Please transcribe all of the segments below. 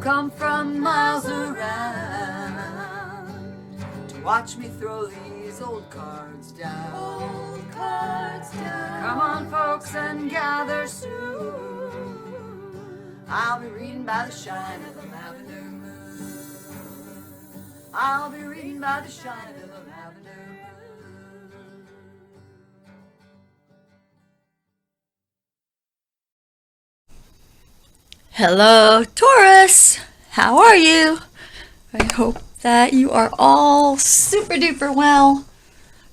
come from miles around to watch me throw these old cards down. Old cards down. Come on, folks, and gather soon. I'll be reading by the shine of the lavender moon. I'll be reading by the shine of the lavender moon. Hello, Taurus. How are you? I hope that you are all super duper well.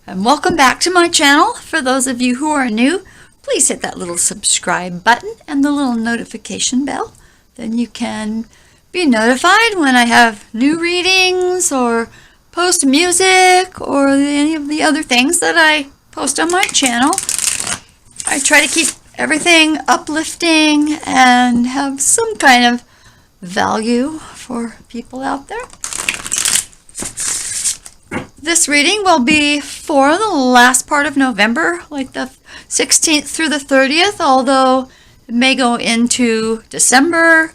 And welcome back to my channel. For those of you who are new, please hit that little subscribe button and the little notification bell. Then you can be notified when I have new readings or post music or any of the other things that I post on my channel. I try to keep everything uplifting and have some kind of value for people out there. This reading will be for the last part of November, like the 16th through the 30th, although it may go into December.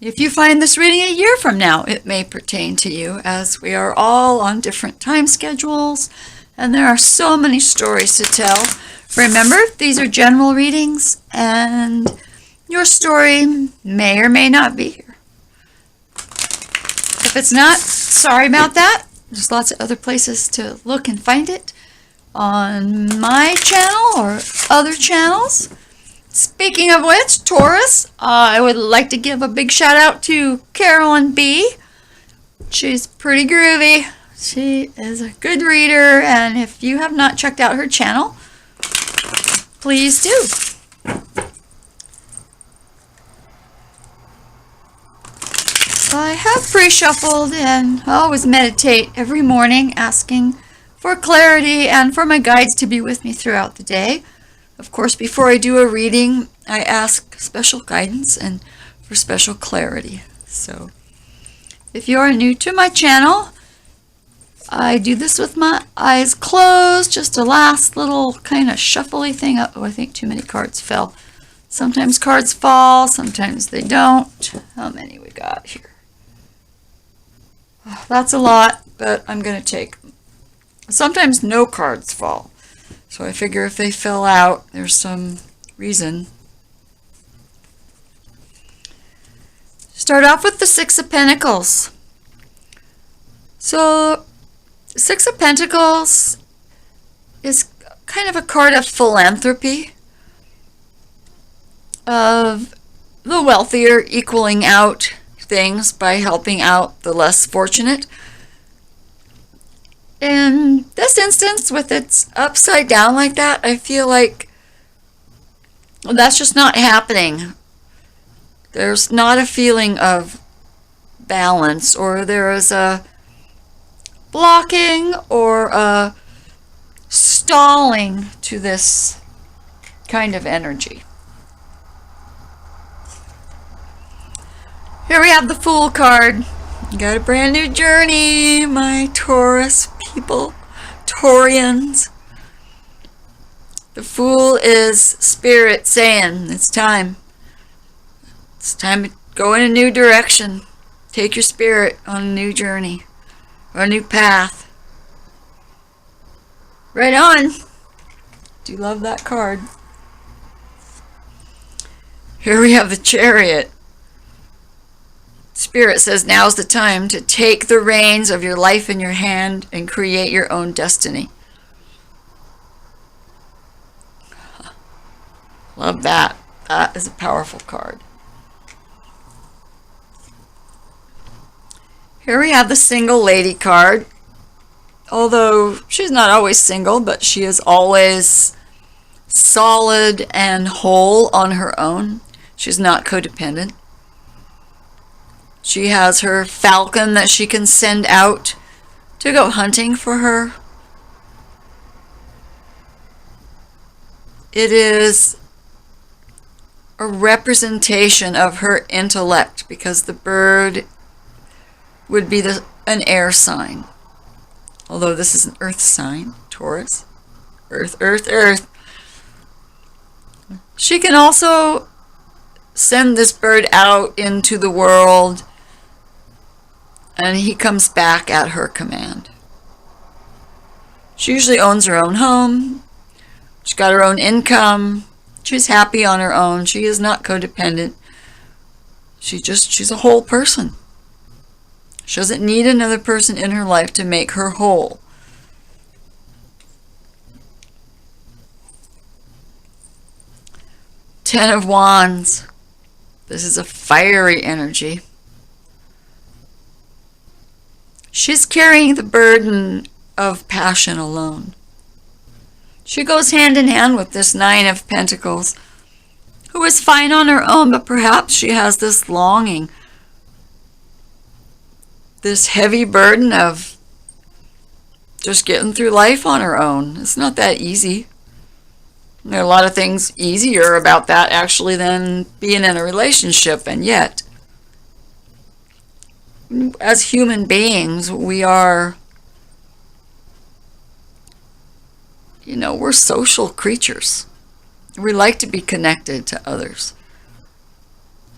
If you find this reading a year from now, it may pertain to you, as we are all on different time schedules and there are so many stories to tell. Remember, these are general readings, and your story may or may not be here. If it's not, sorry about that. There's lots of other places to look and find it on my channel or other channels. Speaking of which, Taurus, I would like to give a big shout out to Carolyn B. She's pretty groovy. She is a good reader, and if you have not checked out her channel, please do. I have pre-shuffled and I always meditate every morning, asking for clarity and for my guides to be with me throughout the day. Of course, before I do a reading, I ask special guidance and for special clarity. So, if you are new to my channel, I do this with my eyes closed, just a last little kind of shuffly thing. Oh, I think too many cards fell. Sometimes cards fall, sometimes they don't. How many we got here? Oh, that's a lot, but I'm going to take them. Sometimes no cards fall. So I figure if they fell out, there's some reason. Start off with the Six of Pentacles. So, Six of Pentacles is kind of a card of philanthropy, of the wealthier equaling out things by helping out the less fortunate. In this instance, with its upside down like that, I feel like that's just not happening. There's not a feeling of balance, or there is a blocking or a stalling to this kind of energy. Here we have the Fool card. You got a brand new journey, my Taurus people, Taurians. The Fool is Spirit saying it's time. It's time to go in a new direction. Take your spirit on a new journey. Or a new path. Right on. Do love that card. Here we have the Chariot. Spirit says now's the time to take the reins of your life in your hand and create your own destiny. Love that. That is a powerful card. Here we have the Single Lady card. Although she's not always single, but she is always solid and whole on her own. She's not codependent. She has her falcon that she can send out to go hunting for her. It is a representation of her intellect, because the bird would be an air sign. Although this is an earth sign, Taurus. Earth, earth, earth. She can also send this bird out into the world, and he comes back at her command. She usually owns her own home. She's got her own income. She's happy on her own. She is not codependent. She's a whole person. She doesn't need another person in her life to make her whole. Ten of Wands. This is a fiery energy. She's carrying the burden of passion alone. She goes hand in hand with this Nine of Pentacles, who is fine on her own, but perhaps she has this longing, this heavy burden of just getting through life on her own. It's not that easy. There are a lot of things easier about that actually than being in a relationship, and yet, as human beings, we are, we're social creatures. We like to be connected to others.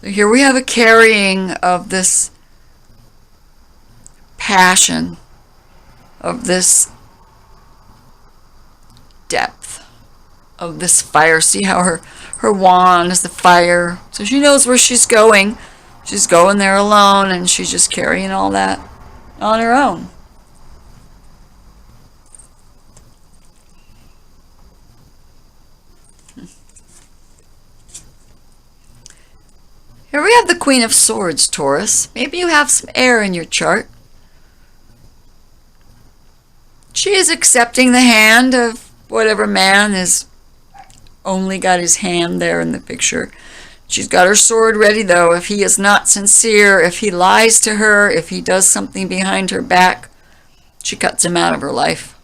So here we have a carrying of this passion, of this depth, of this fire. See how her wand is the fire. So she knows where she's going. She's going there alone, and she's just carrying all that on her own. Here we have the Queen of Swords, Taurus. Maybe you have some air in your chart. She is accepting the hand of whatever man has only got his hand there in the picture. She's got her sword ready, though. If he is not sincere, if he lies to her, if he does something behind her back, she cuts him out of her life.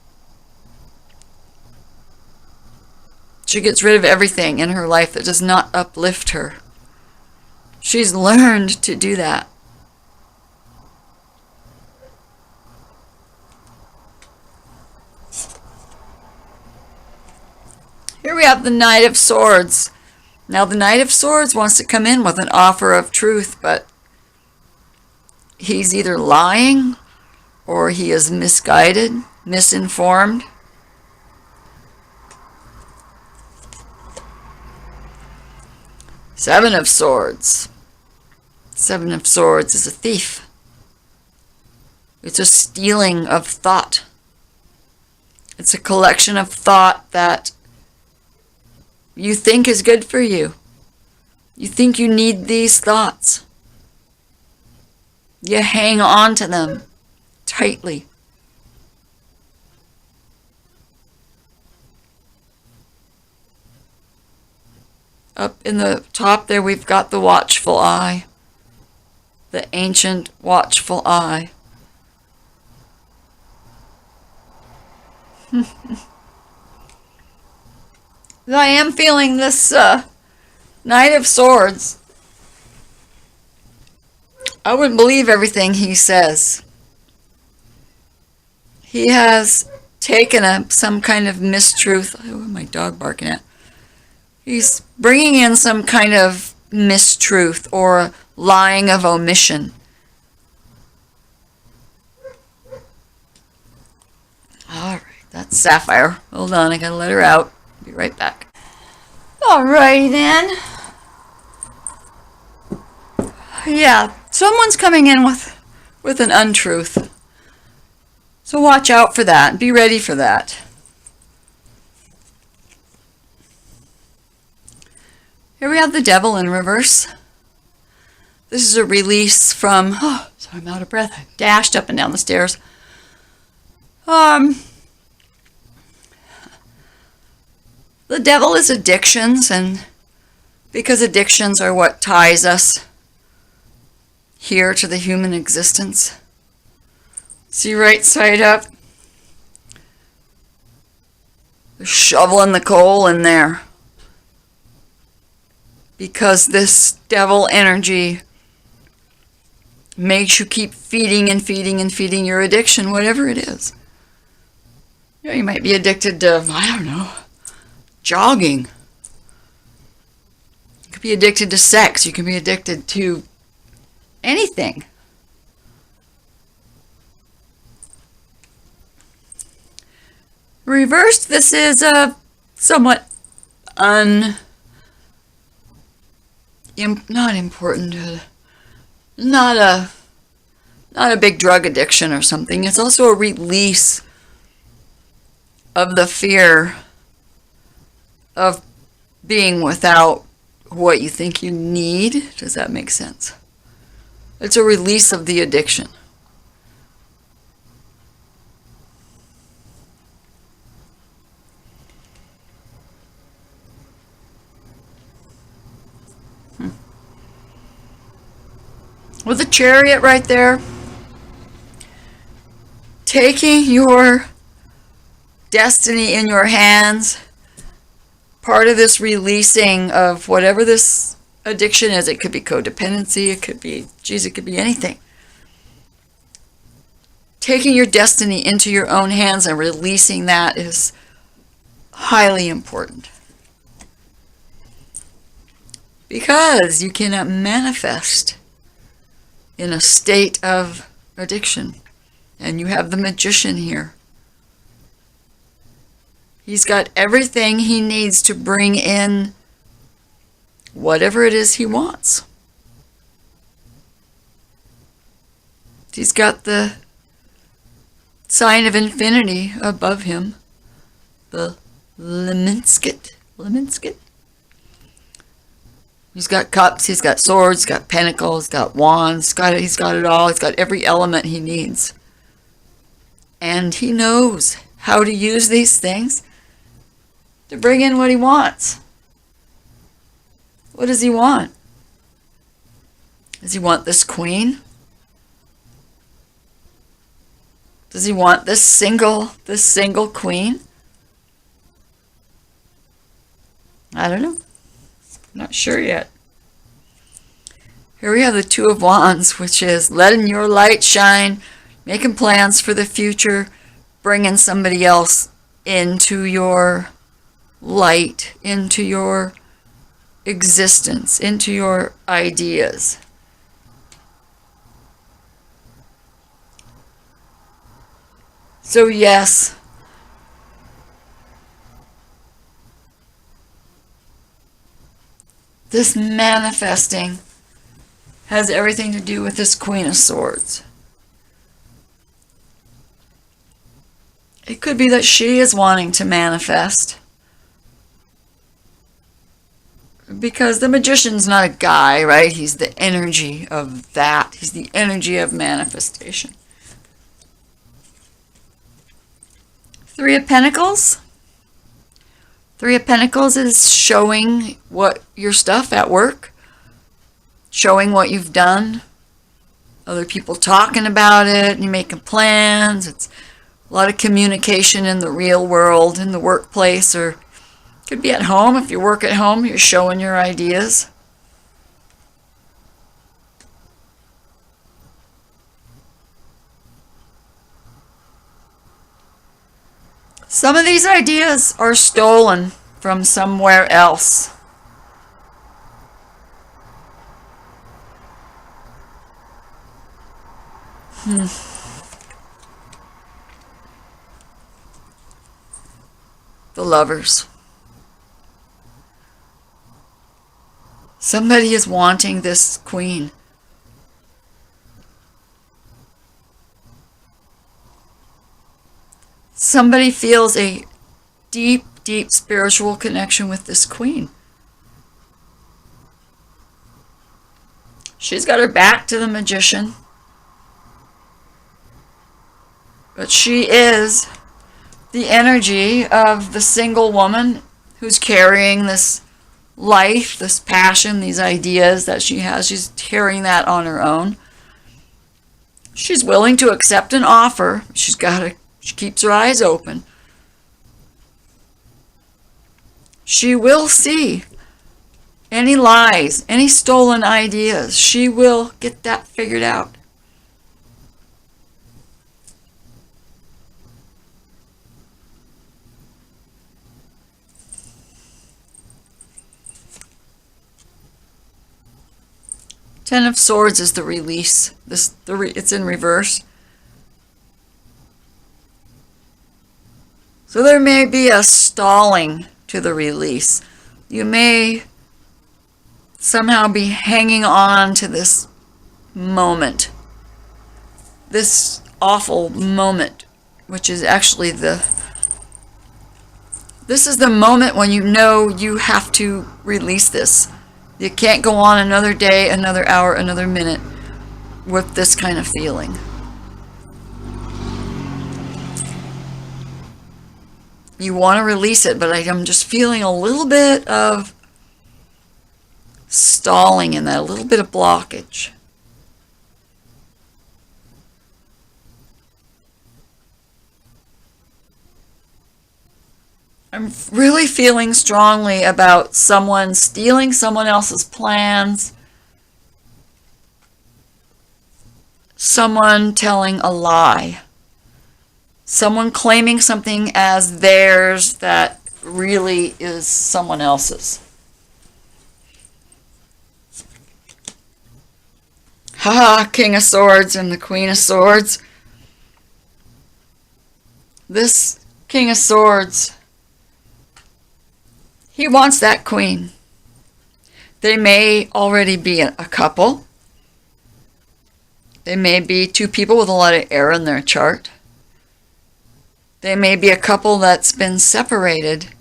She gets rid of everything in her life that does not uplift her. She's learned to do that. Here we have the Knight of Swords. Now the Knight of Swords wants to come in with an offer of truth, but he's either lying or he is misguided, misinformed. Seven of Swords. Seven of Swords is a thief. It's a stealing of thought. It's a collection of thought that you think is good for you. You think you need these thoughts. You hang on to them tightly. Up in the top there we've got the watchful eye. The ancient watchful eye. I am feeling this Knight of Swords. I wouldn't believe everything he says. He has taken some kind of mistruth. Oh, my dog barking at. He's bringing in some kind of mistruth or lying of omission. All right, that's Sapphire. Hold on, I gotta let her out. Be right back. Alrighty then. Yeah, someone's coming in with an untruth. So watch out for that. Be ready for that. Here we have the Devil in reverse. This is a release from, sorry, I'm out of breath. I dashed up and down the stairs. The devil is addictions, and because addictions are what ties us here to the human existence. See right side up? They're shoveling the coal in there. Because this devil energy makes you keep feeding and feeding and feeding your addiction, whatever it is. You might be addicted to, I don't know, jogging. could be addicted to sex. You can be addicted to anything. Reversed, this is a somewhat not important, not a big drug addiction or something. It's also a release of the fear of being without what you think you need. Does that make sense? It's a release of the addiction. With the Chariot right there, taking your destiny in your hands, part of this releasing of whatever this addiction is. It could be codependency, it could be, it could be anything. Taking your destiny into your own hands and releasing that is highly important. Because you cannot manifest in a state of addiction. And you have the Magician here. He's got everything he needs to bring in whatever it is he wants. He's got the sign of infinity above him. The Leminskit. He's got cups, he's got swords, he's got pentacles, he's got wands, he's got it all. He's got every element he needs. And he knows how to use these things to bring in what he wants. What does he want? Does he want this queen? Does he want this single queen? I don't know. Not sure yet. Here we have the Two of Wands, which is letting your light shine, making plans for the future, bringing somebody else into your light, into your existence, into your ideas. So yes, this manifesting has everything to do with this Queen of Swords. It could be that she is wanting to manifest. Because the Magician's not a guy, right? He's the energy of that. He's the energy of manifestation. Three of Pentacles. Three of Pentacles is showing what your stuff at work. Showing what you've done. Other people talking about it. You making plans. It's a lot of communication in the real world, in the workplace, or could be at home. If you work at home, you're showing your ideas. Some of these ideas are stolen from somewhere else. The Lovers. Somebody is wanting this queen. Somebody feels a deep, deep spiritual connection with this queen. She's got her back to the Magician. But she is the energy of the single woman who's carrying this life, this passion, these ideas that she has. She's carrying that on her own. She's willing to accept an offer. She keeps her eyes open. She will see any lies, any stolen ideas. She will get that figured out. Ten of Swords is the release. It's in reverse. So there may be a stalling to the release. You may somehow be hanging on to this moment. This awful moment, which is actually this is the moment when you know you have to release this. You can't go on another day, another hour, another minute with this kind of feeling. You want to release it, but I'm just feeling a little bit of stalling in that, a little bit of blockage. I'm really feeling strongly about someone stealing someone else's plans, someone telling a lie, someone claiming something as theirs that really is someone else's. Haha, King of Swords and the Queen of Swords. This King of Swords, he wants that queen. They may already be a couple. They may be two people with a lot of air in their chart. They may be a couple that's been separated.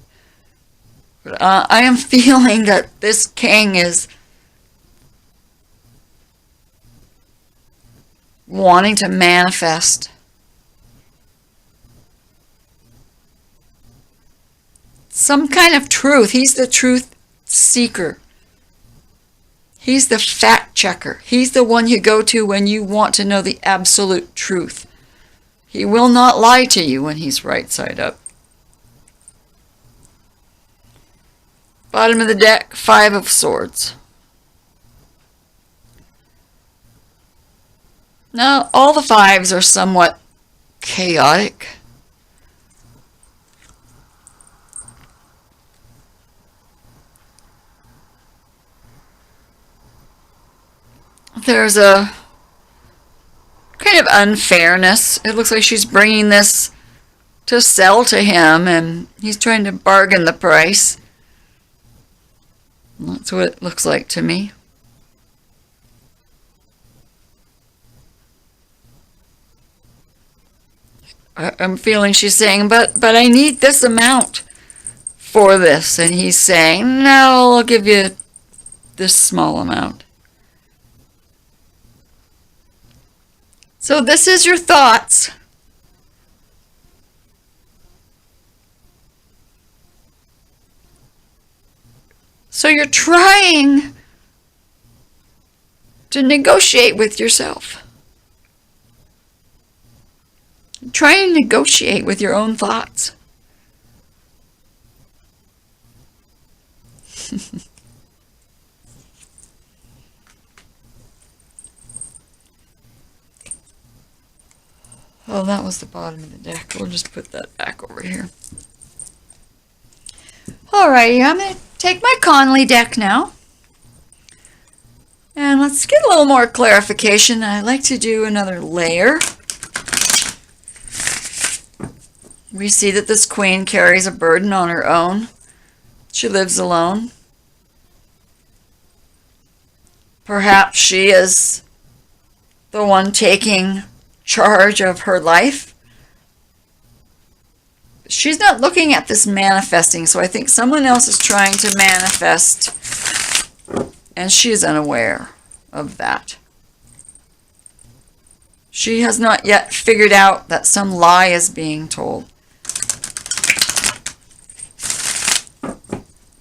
But I am feeling that this king is wanting to manifest some kind of truth. He's the truth seeker. He's the fact checker. He's the one you go to when you want to know the absolute truth. He will not lie to you when he's right side up. Bottom of the deck, Five of Swords. Now, all the fives are somewhat chaotic. There's a kind of unfairness. It looks like she's bringing this to sell to him, and he's trying to bargain the price. That's what it looks like to me. I'm feeling she's saying, but I need this amount for this. And he's saying, no, I'll give you this small amount. So this is your thoughts. So you're trying to negotiate with yourself. Try and negotiate with your own thoughts. Oh, that was the bottom of the deck. We'll just put that back over here. Alrighty, I'm going to take my Conley deck now. And let's get a little more clarification. I like to do another layer. We see that this queen carries a burden on her own. She lives alone. Perhaps she is the one taking charge of her life. She's not looking at this manifesting, so I think someone else is trying to manifest, and she is unaware of that. She has not yet figured out that some lie is being told.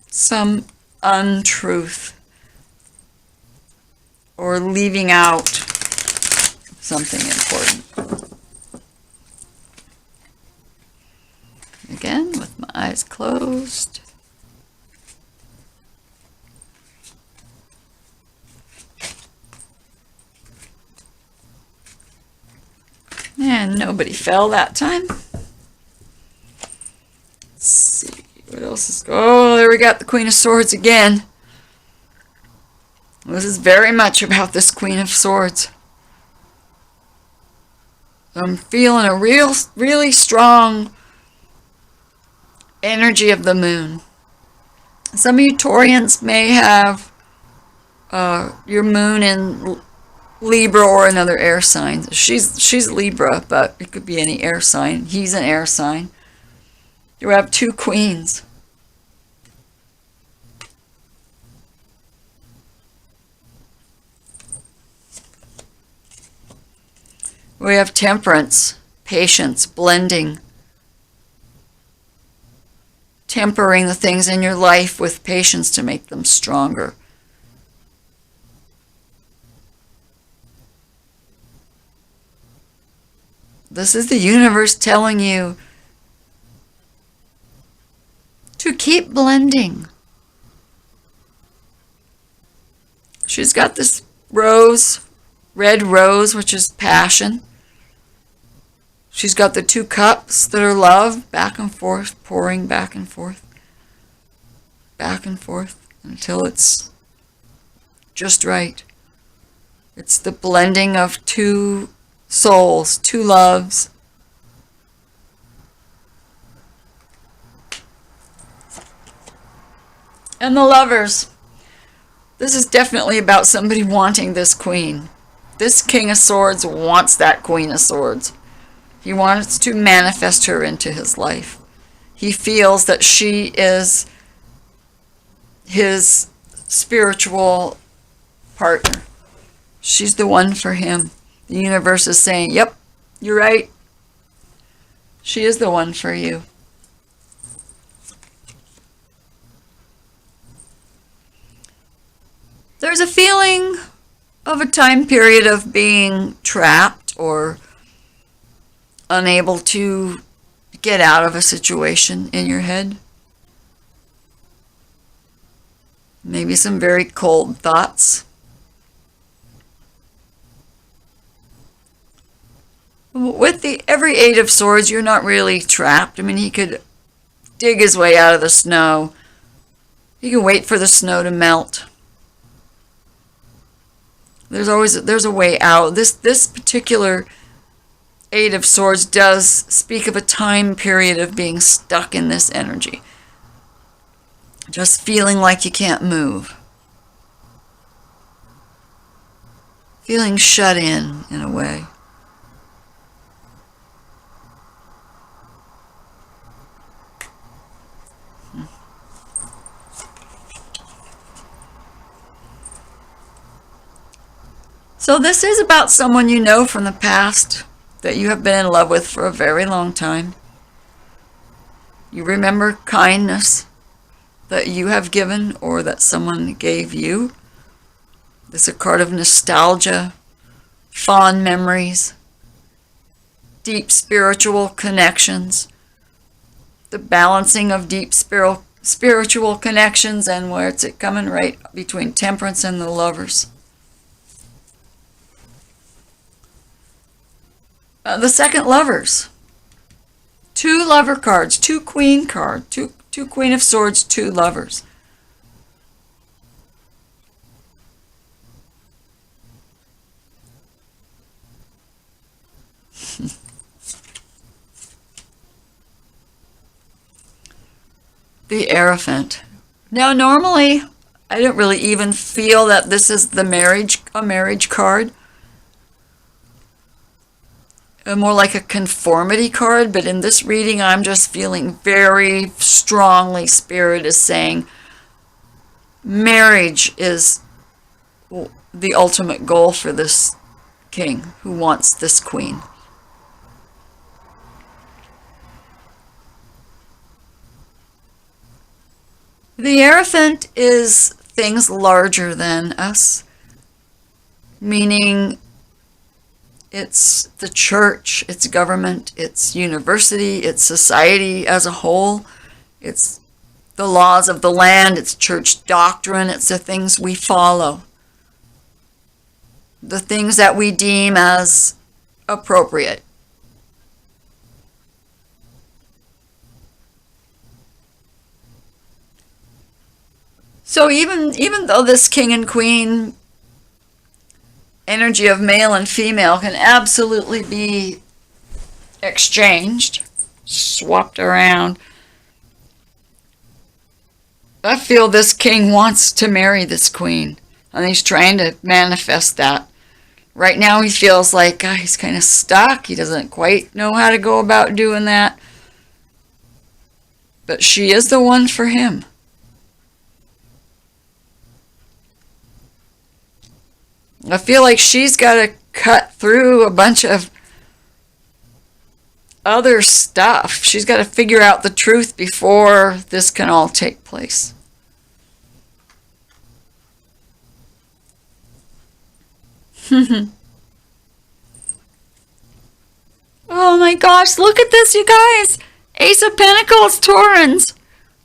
Some untruth, or leaving out something important. Again, with my eyes closed. And nobody fell that time. Let's see. What else is... Oh, there we got the Queen of Swords again. This is very much about this Queen of Swords. I'm feeling a really strong energy of the moon. Some of you Taurians may have your moon in Libra or another air sign. She's Libra, but it could be any air sign. He's an air sign. You have two queens. We have temperance, patience, blending, tempering the things in your life with patience to make them stronger. This is the universe telling you to keep blending. She's got this rose, red rose, which is passion. She's got the two cups that are love, back and forth, pouring back and forth, until it's just right. It's the blending of two souls, two loves. And the lovers. This is definitely about somebody wanting this queen. This King of Swords wants that Queen of Swords. He wants to manifest her into his life. He feels that she is his spiritual partner. She's the one for him. The universe is saying, yep, you're right. She is the one for you. There's a feeling of a time period of being trapped or unable to get out of a situation in your head. Maybe some very cold thoughts. With every Eight of Swords, you're not really trapped. I mean, he could dig his way out of the snow. He can wait for the snow to melt. There's a way out. This particular Eight of Swords does speak of a time period of being stuck in this energy. Just feeling like you can't move. Feeling shut in a way. So this is about someone you know from the past that you have been in love with for a very long time. You remember kindness that you have given or that someone gave you. It's a card of nostalgia, fond memories, deep spiritual connections, the balancing of deep spiritual connections, and where it's coming right between temperance and the lovers. The second lovers. Two lover cards, two queen cards, two Queen of Swords, two lovers. The Hierophant. Now normally I don't really even feel that this is a marriage card. More like a conformity card, but in this reading I'm just feeling very strongly Spirit is saying marriage is the ultimate goal for this king who wants this queen. The Hierophant is things larger than us, meaning it's the church, it's government, it's university, it's society as a whole, it's the laws of the land, it's church doctrine, it's the things we follow, the things that we deem as appropriate. So even though this king and queen energy of male and female can absolutely be exchanged, swapped around, I feel this king wants to marry this queen, and he's trying to manifest that. Right now he feels like he's kind of stuck. He doesn't quite know how to go about doing that. But she is the one for him. I feel like she's got to cut through a bunch of other stuff. She's got to figure out the truth before this can all take place. Oh my gosh, look at this, you guys. Ace of Pentacles,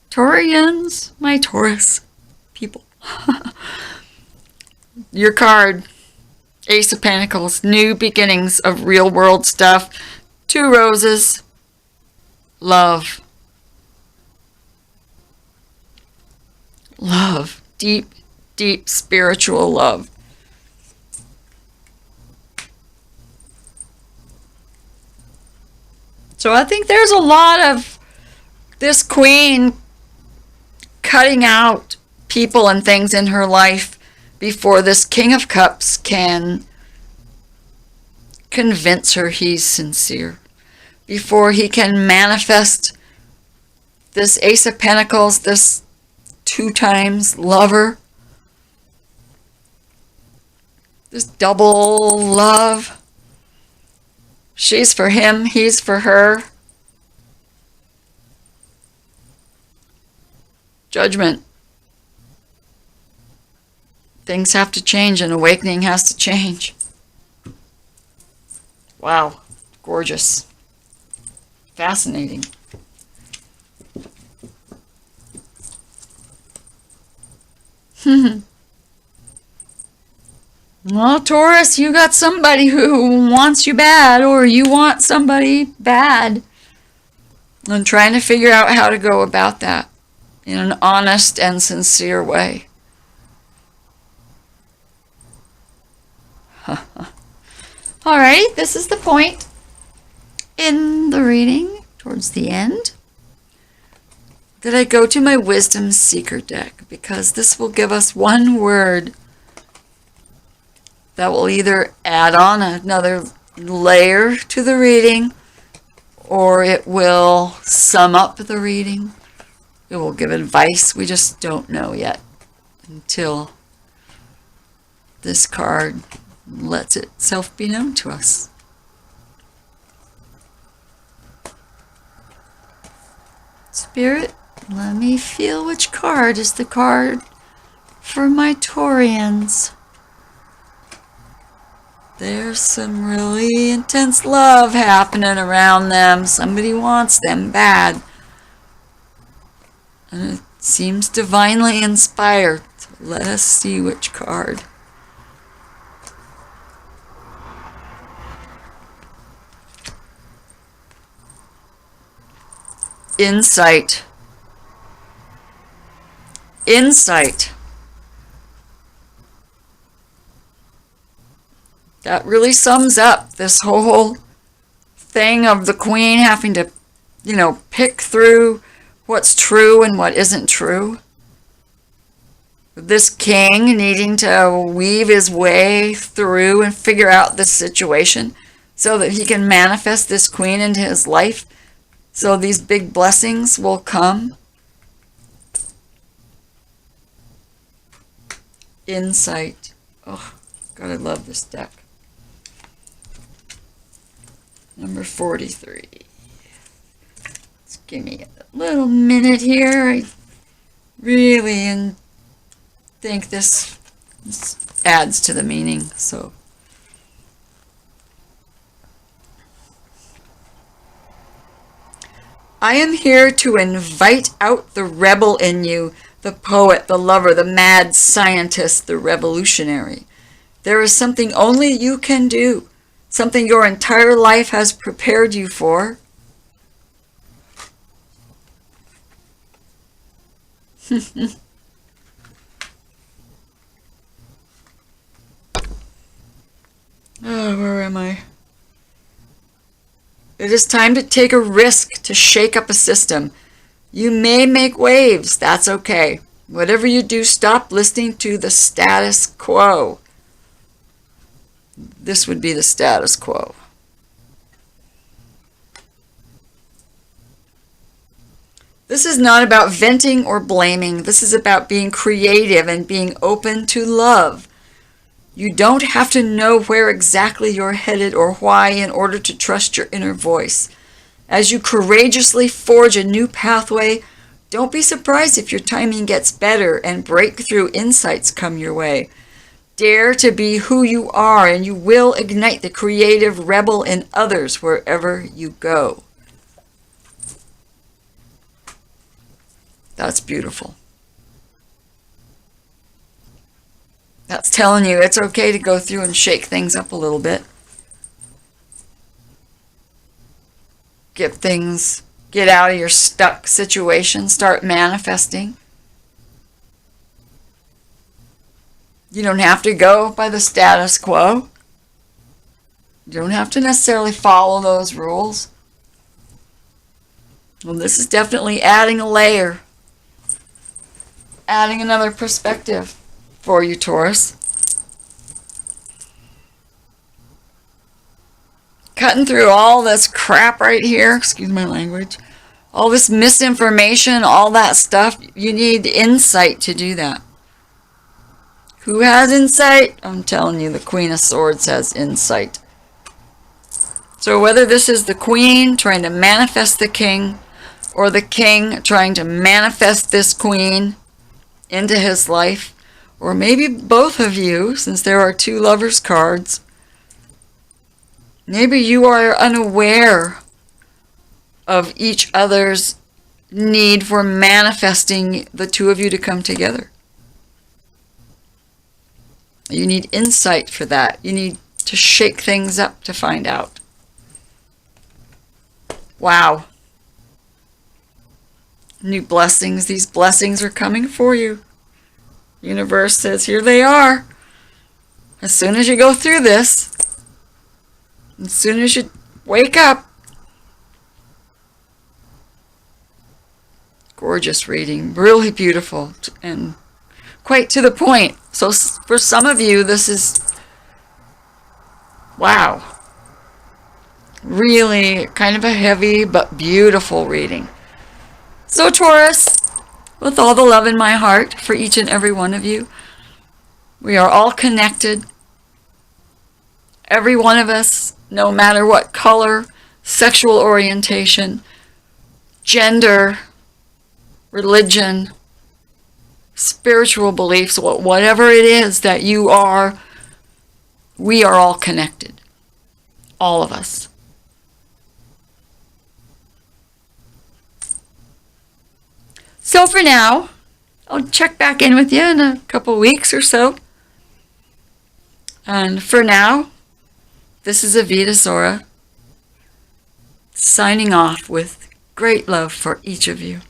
Taurians, my Taurus people. Your card, Ace of Pentacles, new beginnings of real world stuff. 2 roses, love. Love, deep, deep spiritual love. So I think there's a lot of this queen cutting out people and things in her life before this King of Cups can convince her he's sincere. Before he can manifest this Ace of Pentacles, this 2 times lover. This double love. She's for him, he's for her. Judgment. Things have to change, an awakening has to change. Wow, gorgeous. Fascinating. Well, Taurus, you got somebody who wants you bad, or you want somebody bad. I'm trying to figure out how to go about that in an honest and sincere way. Alright, this is the point in the reading, towards the end, that I go to my Wisdom Seeker deck, because this will give us one word that will either add on another layer to the reading, or it will sum up the reading. It will give advice. We just don't know yet until this card lets itself be known to us. Spirit, let me feel which card is the card for my Taurians. There's some really intense love happening around them. Somebody wants them bad. And it seems divinely inspired. So let us see which card. Insight. Insight. That really sums up this whole thing of the queen having to, pick through what's true and what isn't true. This king needing to weave his way through and figure out this situation so that he can manifest this queen into his life, so these big blessings will come. Insight. Oh, God, I love this deck. Number 43. Just give me a little minute here. I really think this adds to the meaning. So, I am here to invite out the rebel in you, the poet, the lover, the mad scientist, the revolutionary. There is something only you can do. Something your entire life has prepared you for. Where am I? It is time to take a risk to shake up a system. You may make waves. That's okay. Whatever you do, stop listening to the status quo. This would be the status quo. This is not about venting or blaming. This is about being creative and being open to love. You don't have to know where exactly you're headed or why in order to trust your inner voice. As you courageously forge a new pathway, don't be surprised if your timing gets better and breakthrough insights come your way. Dare to be who you are, and you will ignite the creative rebel in others wherever you go. That's beautiful. That's telling you it's okay to go through and shake things up a little bit. Get out of your stuck situation, start manifesting. You don't have to go by the status quo. You don't have to necessarily follow those rules. Well, this is definitely adding a layer, adding another perspective for you, Taurus. Cutting through all this crap right here, excuse my language, all this misinformation, all that stuff, you need insight to do that. Who has insight? I'm telling you, the Queen of Swords has insight. So whether this is the Queen trying to manifest the King, or the King trying to manifest this Queen into his life, or maybe both of you, since there are two Lovers cards, maybe you are unaware of each other's need for manifesting the two of you to come together. You need insight for that. You need to shake things up to find out. Wow. New blessings. These blessings are coming for you. Universe says, here they are. As soon as you go through this, as soon as you wake up. Gorgeous reading. Really beautiful and quite to the point. So for some of you, this is, wow, really kind of a heavy but beautiful reading. So Taurus, with all the love in my heart for each and every one of you, we are all connected. Every one of us, no matter what color, sexual orientation, gender, religion, spiritual beliefs, whatever it is that you are, we are all connected. All of us. So for now, I'll check back in with you in a couple weeks or so. And for now, this is Avitazorrah signing off with great love for each of you.